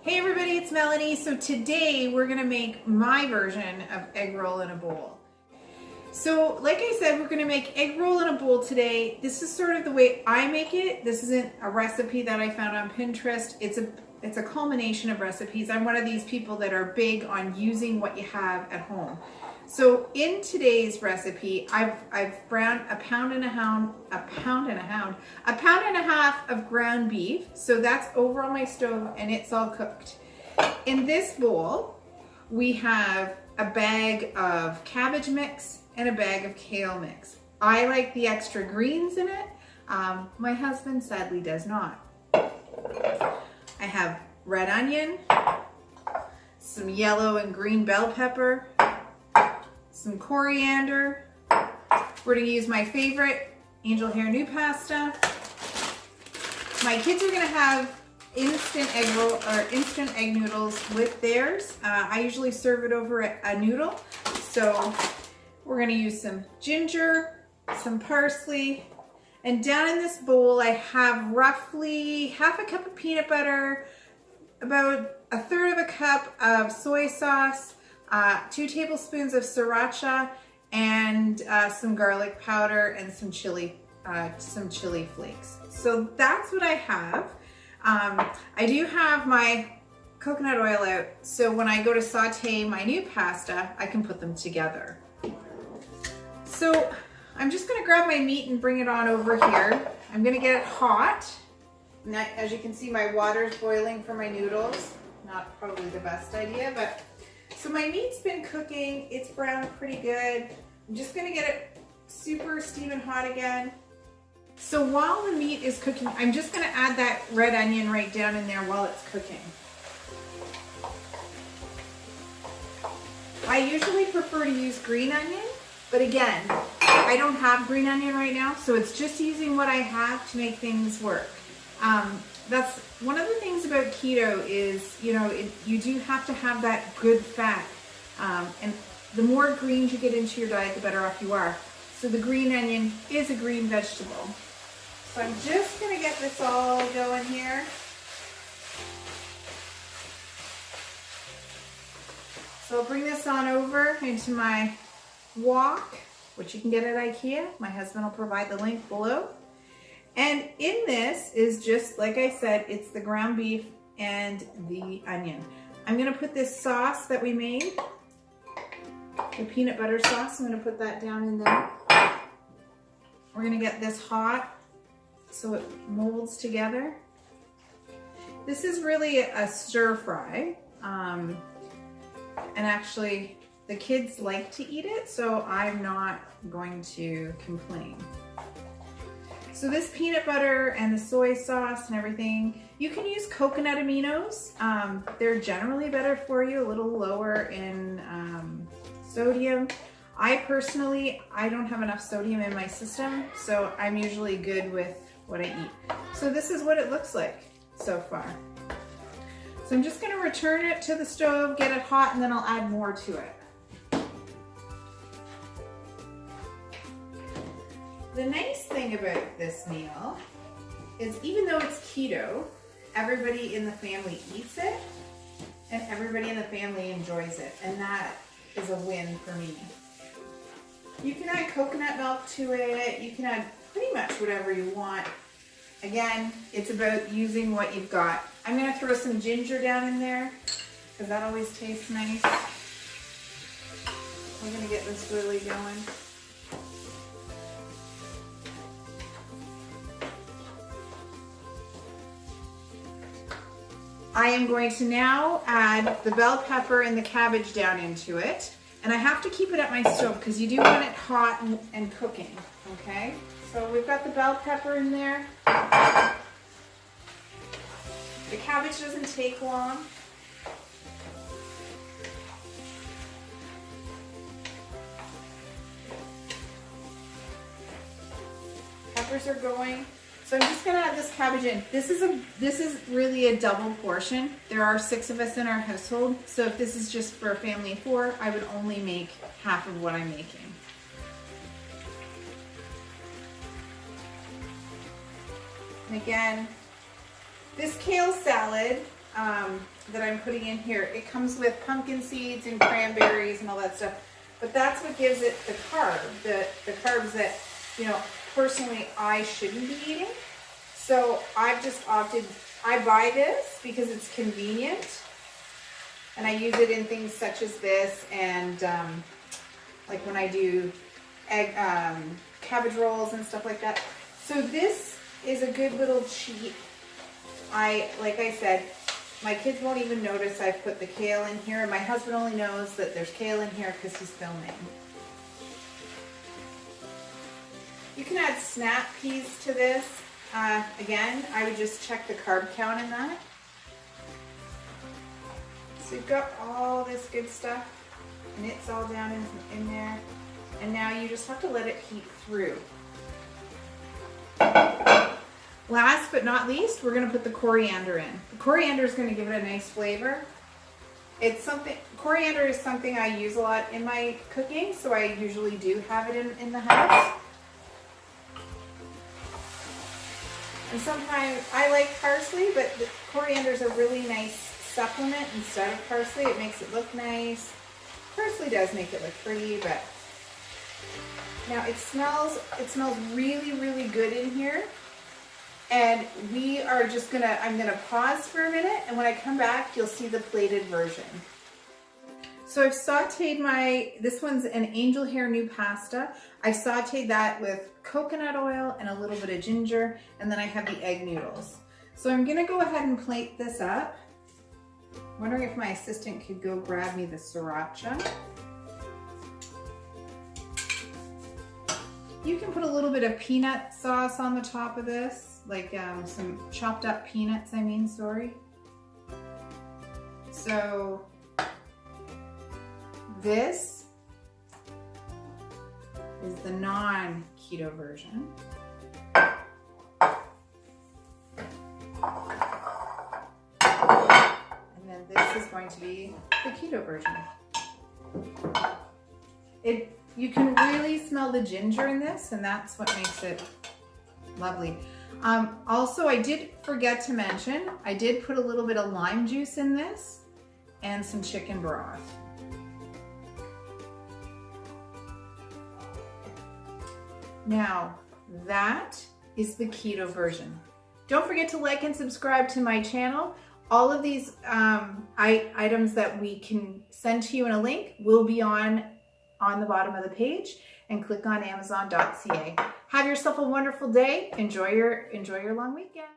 Hey everybody, it's Melanie. So today we're gonna make my version of egg roll in a bowl. So like I said, we're gonna make egg roll in a bowl today. This is sort of the way I make it. This isn't a recipe that I found on Pinterest. It's a culmination of recipes. I'm one of these people that are big on using what you have at home. So in today's recipe, I've browned a pound and a half of ground beef. So that's over on my stove and it's all cooked. In this bowl, we have a bag of cabbage mix and a bag of kale mix. I like the extra greens in it. My husband sadly does not. I have red onion, some yellow and green bell pepper, some coriander. We're gonna use my favorite angel hair new pasta. My kids are gonna have instant egg roll or instant egg noodles with theirs. I usually serve it over a noodle. So we're gonna use some ginger, some parsley, and down in this bowl I have roughly half a cup of peanut butter, about a third of a cup of soy sauce, 2 tablespoons of sriracha, and some garlic powder and some chili flakes. So that's what I have. I do have my coconut oil out, so when I go to saute my new pasta, I can put them together. So I'm just gonna grab my meat and bring it on over here. I'm gonna get it hot. Now, as you can see, my water's boiling for my noodles. Not probably the best idea, but so my meat's been cooking. It's browned pretty good. I'm just gonna get it super steaming hot again. So while the meat is cooking, I'm just gonna add that red onion right down in there while it's cooking. I usually prefer to use green onion, but again, I don't have green onion right now, so it's just using what I have to make things work. That's one of the things about keto is, you know, you do have to have that good fat. And the more greens you get into your diet, the better off you are. So the green onion is a green vegetable. So I'm just gonna get this all going here. So I'll bring this on over into my wok, which you can get at IKEA. My husband will provide the link below. And in this is just, like I said, it's the ground beef and the onion. I'm gonna put this sauce that we made, the peanut butter sauce, I'm gonna put that down in there. We're gonna get this hot so it molds together. This is really a stir fry. And actually, the kids like to eat it, so I'm not going to complain. So this peanut butter and the soy sauce and everything, you can use coconut aminos. They're generally better for you, a little lower in sodium. I personally don't have enough sodium in my system, so I'm usually good with what I eat. So this is what it looks like so far. So I'm just gonna return it to the stove, get it hot, and then I'll add more to it. The nice thing about this meal is even though it's keto, everybody in the family eats it and everybody in the family enjoys it, and that is a win for me. You can add coconut milk to it, you can add pretty much whatever you want. Again, it's about using what you've got. I'm gonna throw some ginger down in there because that always tastes nice. We're gonna get this really going. I am going to now add the bell pepper and the cabbage down into it. And I have to keep it at my stove because you do want it hot and cooking, okay? So we've got the bell pepper in there. The cabbage doesn't take long. Peppers are going. So I'm just gonna add this cabbage in. This is really a double portion. There are 6 of us in our household, so if this is just for a family of 4, I would only make half of what I'm making. And again, this kale salad, that I'm putting in here. It comes with pumpkin seeds and cranberries and all that stuff. But that's what gives it the carb, the carbs that, you know, personally I shouldn't be eating. So I've just opted, I buy this because it's convenient. And I use it in things such as this and like when I do egg, cabbage rolls and stuff like that. So this is a good little cheat. Like I said, my kids won't even notice I've put the kale in here. My husband only knows that there's kale in here because he's filming. You can add snap peas to this. Again, I would just check the carb count in that. So you've got all this good stuff and it's all down in there. And now you just have to let it heat through. Last but not least, we're gonna put the coriander in. The coriander is gonna give it a nice flavor. It's something, coriander is something I use a lot in my cooking, so I usually do have it in the house. And sometimes I like parsley, but the coriander is a really nice supplement instead of parsley. It makes it look nice. Parsley does make it look pretty, but now it smells really, really good in here. And we are just gonna, I'm gonna pause for a minute, and when I come back, you'll see the plated version. So I've sauteed this one's an angel hair new pasta. I sauteed that with coconut oil and a little bit of ginger, and then I have the egg noodles. So I'm gonna go ahead and plate this up. Wondering if my assistant could go grab me the sriracha. You can put a little bit of peanut sauce on the top of this, like some chopped up peanuts, sorry. So this is the non-keto version. And then this is going to be the keto version. You can really smell the ginger in this, and that's what makes it lovely. Also, I did forget to mention, I did put a little bit of lime juice in this and some chicken broth. Now, that is the keto version. Don't forget to like and subscribe to my channel. All of these items that we can send to you in a link will be on the bottom of the page, and click on Amazon.ca. Have yourself a wonderful day. Enjoy your long weekend.